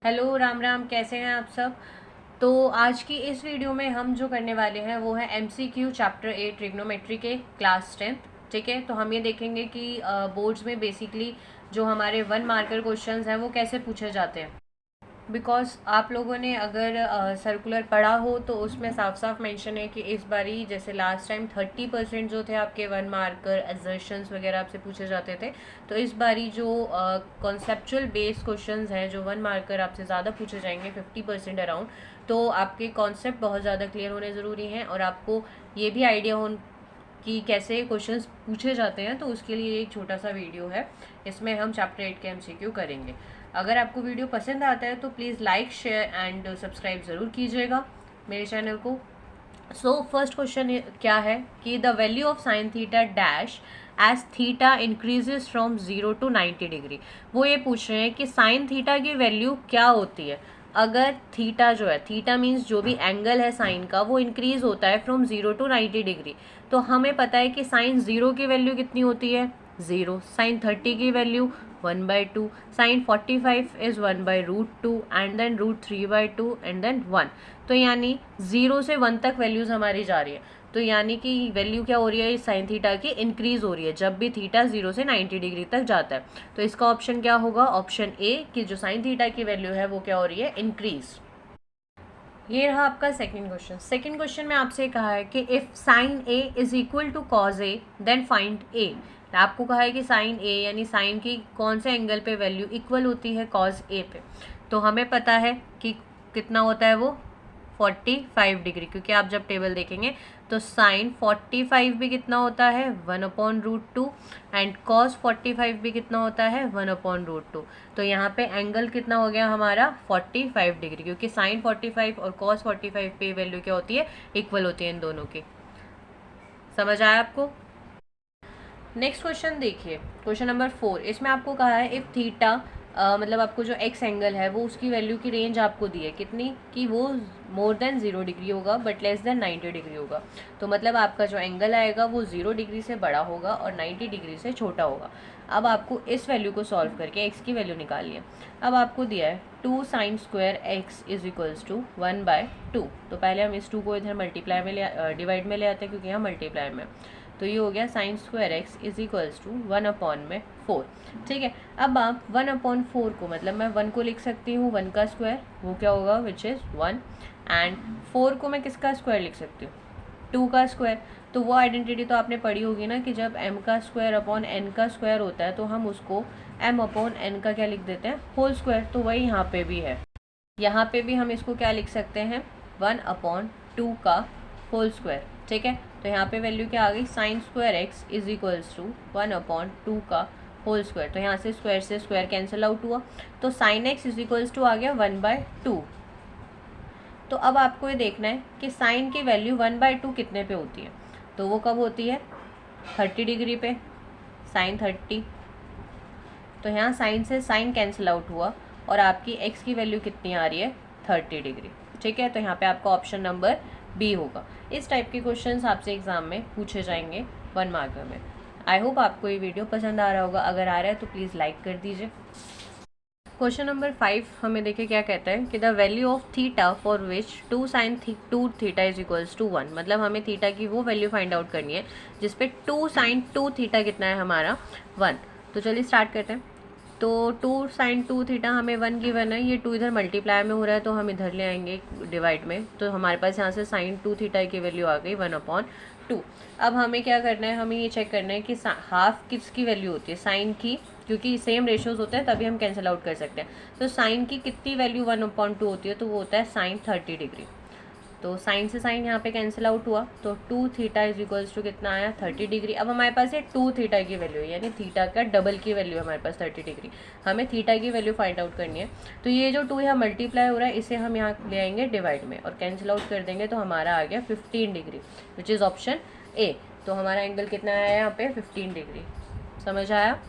Hello Ram Ram, कैसे हैं आप सब। तो आज की इस वीडियो में हम जो करने वाले हैं वो है MCQ चैप्टर 8 ट्रिग्नोमेट्री के क्लास 10th। ठीक है, तो हम ये देखेंगे कि बोर्ड्स में बेसिकली जो हमारे 1 मार्कर क्वेश्चंस हैं वो कैसे पूछे जाते हैं। बिकॉज आप लोगों ने अगर सर्कुलर पढ़ा हो तो उसमें साफ साफ मेंशन है कि इस बारी जैसे लास्ट टाइम 30% जो थे आपके 1 मार्कर एजर्शंस वगैरह आपसे पूछे जाते थे, तो इस बारी जो कॉन्सेप्चुअल बेस्ड क्वेश्चंस हैं जो 1 मार्कर आपसे ज़्यादा पूछे जाएंगे 50% अराउंड, तो आपके कॉन्सेप्ट बहुत ज़्यादा क्लियर होने ज़रूरी हैं और आपको ये भी आइडिया हो कि कैसे क्वेश्चंस पूछे जाते हैं। तो उसके लिए एक छोटा सा वीडियो है, इसमें हम चैप्टर 8 के MCQ करेंगे। अगर आपको वीडियो पसंद आता है तो please like share and subscribe ज़रूर कीजिएगा मेरे चैनल को। सो फर्स्ट क्वेश्चन क्या है कि the value of sine theta dash as theta increases from 0 to 90 degree. वो ये पूछ रहे हैं कि साइन थीटा की वैल्यू क्या होती है अगर थीटा जो है, थीटा मीन्स जो भी एंगल है साइन का, वो इंक्रीज होता है फ्रॉम 0 to 90 डिग्री। तो हमें पता है कि साइन 0 की वैल्यू कितनी होती है 0, साइन 30 की value 1/2, sine 45 is 1/√2 and then √3/2 and then 1। तो यानी 0 से 1 तक वैल्यूज हमारी जा रही है। तो यानी कि वैल्यू क्या हो रही है साइन थीटा की, इंक्रीज हो रही है जब भी थीटा 0 से 90 डिग्री तक जाता है। तो इसका ऑप्शन क्या होगा, ऑप्शन ए कि जो साइन थीटा की वैल्यू है वो क्या हो रही है, इंक्रीज। ये रहा आपका सेकंड क्वेश्चन। सेकंड क्वेश्चन में आपसे कहा है कि if sine A is equal to cos A then find A. आपको कहा है कि साइन ए यानी साइन की कौन से एंगल पे वैल्यू इक्वल होती है कॉज ए पे। तो हमें पता है कि कितना होता है वो 45 डिग्री, क्योंकि आप जब टेबल देखेंगे तो साइन 45 भी कितना होता है 1/√2 एंड कॉस 45 भी कितना होता है 1/√2। तो यहाँ पे एंगल कितना हो गया हमारा 45 डिग्री, क्योंकि साइन 45 और कॉस 45 पे वैल्यू क्या होती है, इक्वल होती है इन दोनों की। समझ आया आपको। नेक्स्ट क्वेश्चन देखिए, क्वेश्चन नंबर 4। इसमें आपको कहा है इफ थीटा मतलब आपको जो एक्स एंगल है वो उसकी वैल्यू की रेंज आपको दी है कितनी, कि वो मोर देन 0 डिग्री होगा बट लेस देन 90 डिग्री होगा। तो मतलब आपका जो एंगल आएगा वो 0 डिग्री से बड़ा होगा और 90 डिग्री से छोटा होगा। अब आपको इस वैल्यू को सॉल्व करके एक्स की वैल्यू निकालनी है। अब आपको दिया है 2 sin square x is equals to 1/2। तो पहले हम इस 2 को इधर मल्टीप्लाई में डिवाइड में ले आते हैं क्योंकि यहाँ मल्टीप्लाई में। तो ये हो गया sine square x is equals to 1/4। ठीक है, अब आप 1/4 को मतलब मैं 1 को लिख सकती हूँ 1 का स्क्वायर, वो क्या होगा विच इज़ 1, एंड 4 को मैं किसका स्क्वायर लिख सकती हूँ 2 का स्क्वायर। तो वो आइडेंटिटी तो आपने पढ़ी होगी ना कि जब m का स्क्वायर अपॉन n का स्क्वायर होता है तो हम उसको m/n का क्या लिख देते हैं, होल स्क्वायर। तो वही यहाँ पे भी है, यहाँ पे भी हम इसको क्या लिख सकते हैं 1/2 का होल स्क्वायर। ठीक है, तो यहाँ पे वैल्यू क्या आ गई, sine square x is equals to 1/2 का होल स्क्वायर। तो यहाँ से स्क्वायर कैंसिल आउट हुआ, तो sine x is equals to आ गया 1/2। तो अब आपको ये देखना है कि साइन की वैल्यू 1/2 कितने पे होती है, तो वो कब होती है 30 डिग्री पे, साइन 30। तो यहाँ साइन से साइन कैंसिल आउट हुआ और आपकी एक्स की वैल्यू कितनी आ रही है 30 डिग्री। ठीक है, तो यहाँ पे आपका ऑप्शन नंबर बी होगा। इस टाइप के क्वेश्चंस आपसे एग्जाम में पूछे जाएंगे 1 मार्कर में। आई होप आपको ये वीडियो पसंद आ रहा होगा, अगर आ रहा है तो प्लीज़ लाइक कर दीजिए। क्वेश्चन नंबर 5 हमें देखिए क्या कहता है कि the value of theta for which 2 sin 2 theta is equals to 1। मतलब हमें थीटा की वो वैल्यू फाइंड आउट करनी है जिसपे 2 sin 2 थीटा कितना है हमारा 1। तो चलिए स्टार्ट करते हैं। तो 2 sin 2 थीटा हमें 1 गिवन है, ये 2 इधर मल्टीप्लाई में हो रहा है तो हम इधर ले आएंगे डिवाइड में। तो हमारे पास यहाँ से sin 2 थीटा की वैल्यू आ गई 1/2। अब हमें क्या करना है, हमें ये चेक करना है कि हाफ किसकी वैल्यू होती है साइन की, क्योंकि सेम रेशियोज होते हैं तभी हम कैंसिल आउट कर सकते हैं। तो साइन की कितनी वैल्यू 1/2 होती है, तो वो होता है साइन 30 डिग्री। तो साइन से साइन यहाँ पे कैंसिल आउट हुआ, तो 2 थीटा इज इक्वल्स टू कितना आया 30 डिग्री। अब हमारे पास ये 2 थीटा की वैल्यू है, यानी थीटा का डबल की वैल्यू है हमारे पास 30 डिग्री। हमें थीटा की वैल्यू फाइंड आउट करनी है। तो ये जो 2 यहाँ मल्टीप्लाई हो रहा है इसे हम यहाँ ले आएंगे डिवाइड में और कैंसिल आउट कर देंगे, तो हमारा आ गया 15 degree which is option A. तो हमारा एंगल कितना आया यहाँ पे 15 डिग्री। समझ आया।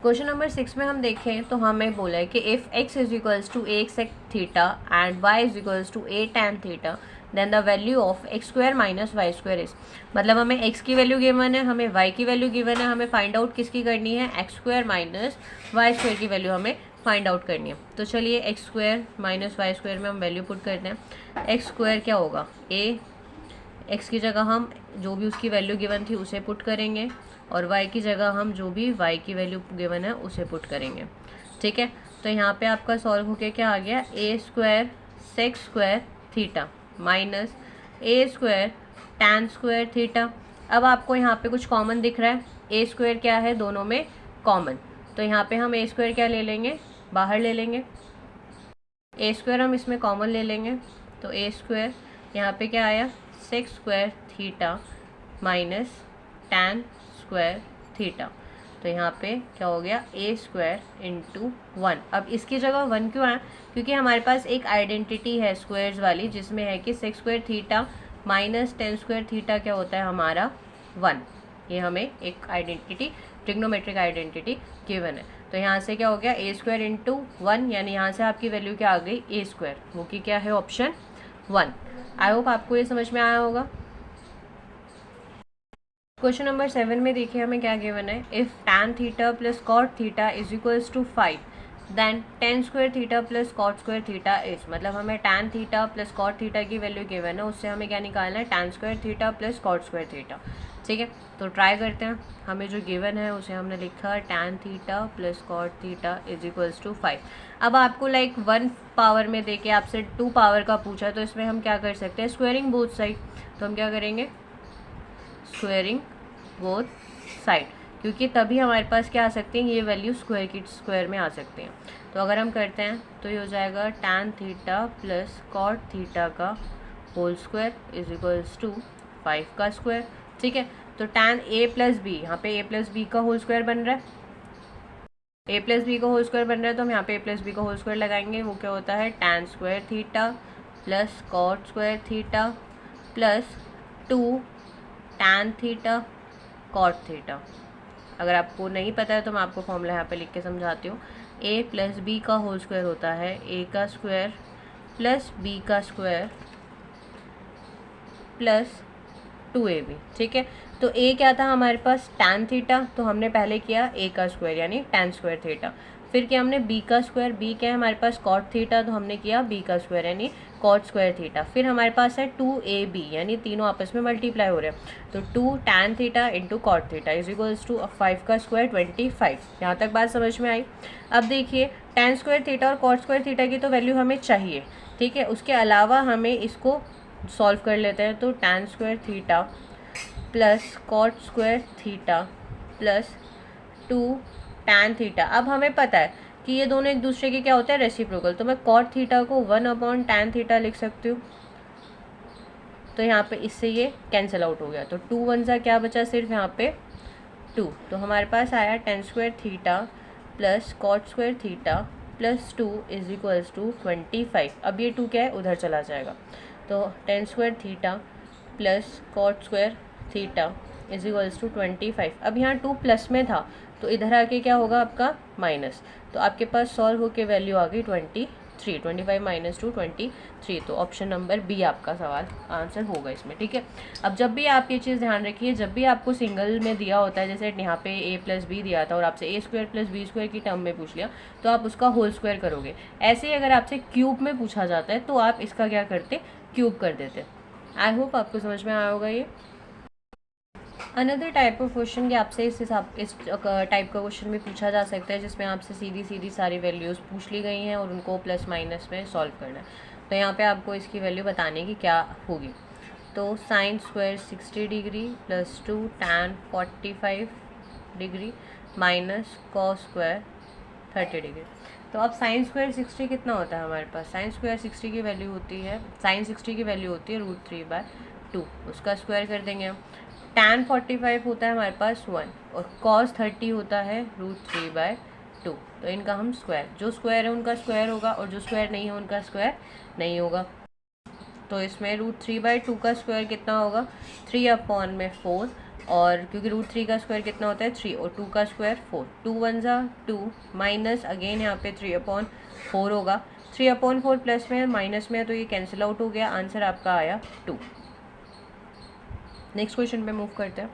क्वेश्चन नंबर 6 में हम देखें तो हमें बोला है कि if x is equals to a sec theta and y is equals to a tan theta then the value of x square minus y square is. मतलब हमें x की वैल्यू गिवन है, हमें y की वैल्यू गिवन है, हमें find out किसकी करनी है x square minus y square की वैल्यू हमें फाइंड आउट करनी है। तो चलिए x square minus y square में हम वैल्यू पुट करते हैं। एक्स स्क्वायर क्या होगा, ए, एक्स की जगह हम जो भी उसकी वैल्यू गिवन थी उसे पुट करेंगे, और वाई की जगह हम जो भी वाई की वैल्यू गिवन है उसे पुट करेंगे। ठीक है, तो यहाँ पे आपका सॉल्व होके क्या आ गया, A square sec square theta minus A square tan square theta. अब आपको यहाँ पे कुछ कॉमन दिख रहा है, ए स्क्वायर क्या है दोनों में कॉमन, तो यहाँ पे हम ए स्क्वायर क्या ले लेंगे, बाहर ले लेंगे, ए स्क्वायर हम इसमें कॉमन ले लेंगे। तो ए स्क्वायर यहाँ पे क्या आया, sec square theta minus tan square theta. तो यहाँ पे क्या हो गया, ए स्क्वायर इंटू 1। अब इसकी जगह 1 क्यों आया, क्योंकि हमारे पास एक आइडेंटिटी है स्क्वायर्स वाली जिसमें है कि sec square theta minus tan square theta क्या होता है हमारा 1। ये हमें एक आइडेंटिटी, ट्रिग्नोमेट्रिक आइडेंटिटी गिवन है। तो यहाँ से क्या हो गया, ए स्क्वायर इंटू 1, यानी यहाँ से आपकी वैल्यू क्या आ गई, ए स्क्वायर, वो की क्या है ऑप्शन 1। आई होप आपको ये समझ में आया होगा। क्वेश्चन नंबर 7 में देखिए हमें क्या गिवन है, if tan theta plus cot theta is equals to 5 then tan square theta plus cot square theta is, मतलब हमें tan theta plus cot theta की वैल्यू गिवन है, उससे हमें क्या निकालना है, tan square theta plus cot square theta. ठीक है, तो ट्राई करते हैं। हमें जो गिवन है उसे हमने लिखा tan theta plus cot theta is equals to 5। अब आपको लाइक 1 पावर में देके आपसे 2 पावर का पूछा है, तो इसमें हम क्या कर सकते हैं, स्क्वायरिंग बोथ साइड। तो हम क्या करेंगे, स्क्वायरिंग बोथ साइड, क्योंकि तभी हमारे पास क्या आ सकती है, ये वैल्यू स्क्वायर की स्क्वायर में आ सकते हैं। तो अगर हम करते हैं तो ये हो जाएगा tan theta plus cot theta का whole square is equals to 5 का स्क्वायर। ठीक है, तो tan a प्लस बी, यहाँ पे a प्लस बी का होल स्क्वायर बन रहा है, a प्लस बी का होल स्क्वायर बन रहा है, तो हम यहाँ पे a प्लस बी का होल स्क्वायर लगाएंगे। वो क्या होता है, tan square theta plus cot square theta plus 2 tan theta cot theta. अगर आपको नहीं पता है तो मैं आपको फॉर्मूला यहाँ पे लिख के समझाती हूँ। a प्लस बी का होल स्क्वायर होता है a का स्क्वायर प्लस b का स्क्वायर प्लस 2ab। ठीक है, तो a क्या था हमारे पास, tan थीटा, तो हमने पहले किया a का स्क्वायर यानी tan स्क्वायर थीटा। फिर क्या हमने b का स्क्वायर, b क्या है हमारे पास कॉट थीटा, तो हमने किया b का स्क्वायर यानी कॉट स्क्वायर थीटा। फिर हमारे पास है 2ab, यानी तीनों आपस में मल्टीप्लाई हो रहे हैं, तो 2 tan theta into cot theta is equals to 5 का स्क्वायर 25। यहाँ तक बात समझ में आई। अब देखिए tan स्क्वायर थीटा और कॉट स्क्वायर थीटा की तो वैल्यू हमें चाहिए, ठीक है, उसके अलावा हमें इसको सॉल्व कर लेते हैं। तो tan square theta plus cot square theta plus 2 tan theta. अब हमें पता है कि ये दोनों एक दूसरे के क्या होते हैं, रेसिप्रोकल, तो मैं कॉट थीटा को 1 tan थीटा लिख सकती हूँ। तो यहाँ पे इससे ये कैंसिल आउट हो गया, तो 2 1 सा क्या बचा, सिर्फ यहाँ पे 2। तो हमारे पास आया tan square theta plus cot square theta plus 2 is equals to 25। अब ये 2 क्या है, उधर चला जाएगा, तो tan square theta plus cot square theta is equals to 25। अब यहाँ 2 प्लस में था, तो इधर आके क्या होगा आपका माइनस, तो आपके पास सॉल्व होके वैल्यू आ गई 23। 25 माइनस 2 23, तो ऑप्शन नंबर बी आपका सवाल आंसर होगा इसमें। ठीक है, अब जब भी आप ये चीज़ ध्यान रखिए, जब भी आपको सिंगल में दिया होता है, जैसे यहाँ पे a प्लस बी दिया था और आपसे a square plus b square की टर्म में पूछ लिया, तो आप उसका होल स्क्वायर करोगे। ऐसे ही अगर आपसे क्यूब में पूछा जाता है तो आप इसका क्या करते, क्यूब कर देते। आई होप आपको समझ में आया होगा ये। अनदर टाइप ऑफ क्वेश्चन कि आपसे इस टाइप का क्वेश्चन भी पूछा जा सकता है, जिसमें आपसे सीधी सीधी सारी वैल्यूज़ पूछ ली गई हैं और उनको प्लस माइनस में सॉल्व करना है। तो यहाँ पे आपको इसकी वैल्यू बताने की क्या होगी। तो sine square 60 degree plus 2 tan 45 degree minus cos square 30 degree. तो अब साइन स्क्वायर 60 कितना होता है हमारे पास, साइन स्क्वायर 60 की वैल्यू होती है, साइन 60 की वैल्यू होती है √3/2, उसका स्क्वायर कर देंगे हम। tan 45 होता है हमारे पास 1 और cos 30 होता है √3/2, तो इनका हम स्क्वायर, जो स्क्वायर है उनका स्क्वायर होगा और जो स्क्वायर नहीं है उनका स्क्वायर नहीं होगा। तो इसमें √3/2 का स्क्वायर कितना होगा, 3/4, और क्योंकि √3 का स्क्वायर कितना होता है 3 और 2 का स्क्वायर 4, 2 1 ज़ा 2 माइनस अगेन यहाँ पे 3/4 होगा, 3/4 प्लस में माइनस में, तो ये कैंसिल आउट हो गया, आंसर आपका आया 2। नेक्स्ट क्वेश्चन पे मूव करते हैं।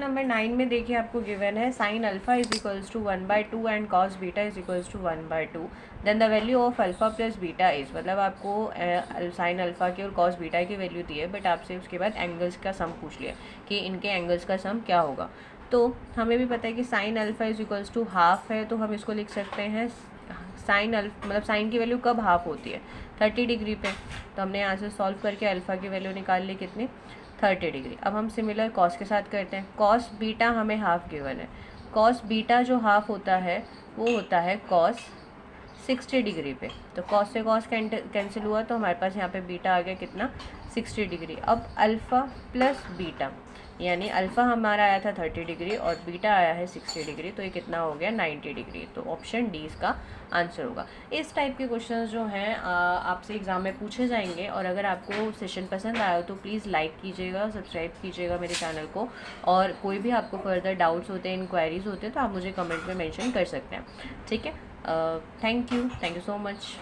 नंबर 9 में देखिए आपको गिवन है sine alpha is equals to 1/2 and cos beta is equals to 1/2, then the value of alpha plus beta is, मतलब आपको साइन अल्फा की और कॉस बीटा की वैल्यू दी है, बट आपसे उसके बाद एंगल्स का सम पूछ लिया कि इनके एंगल्स का सम क्या होगा। तो हमें भी पता है कि sine alpha is equals to half है, तो हम इसको लिख सकते हैं साइन मतलब साइन की वैल्यू कब हाफ होती है, 30 डिग्री पे। तो हमने यहाँ से सॉल्व करके अल्फ़ा की वैल्यू निकाल ली कितनी, 30 डिग्री। अब हम सिमिलर कॉस के साथ करते हैं। कॉस बीटा हमें हाफ गिवन है, कॉस बीटा जो हाफ होता है वो होता है कॉस 60 डिग्री पे। तो कॉस से कॉस कैंसिल हुआ तो हमारे पास यहाँ पे बीटा आ गया कितना, 60 डिग्री। अब अल्फ़ा प्लस बीटा, यानी अल्फ़ा हमारा आया था 30 डिग्री और बीटा आया है 60 डिग्री, तो ये कितना हो गया 90 डिग्री। तो ऑप्शन डी इसका आंसर होगा। इस टाइप के क्वेश्चंस जो हैं आपसे एग्ज़ाम में पूछे जाएंगे, और अगर आपको सेशन पसंद आया हो तो प्लीज़ लाइक कीजिएगा, सब्सक्राइब कीजिएगा मेरे चैनल को, और कोई भी आपको फर्दर डाउट्स होते हैं, इंक्वायरीज़ होते हैं तो आप मुझे कमेंट में मेंशन कर सकते हैं। ठीक है, थैंक यू सो मच।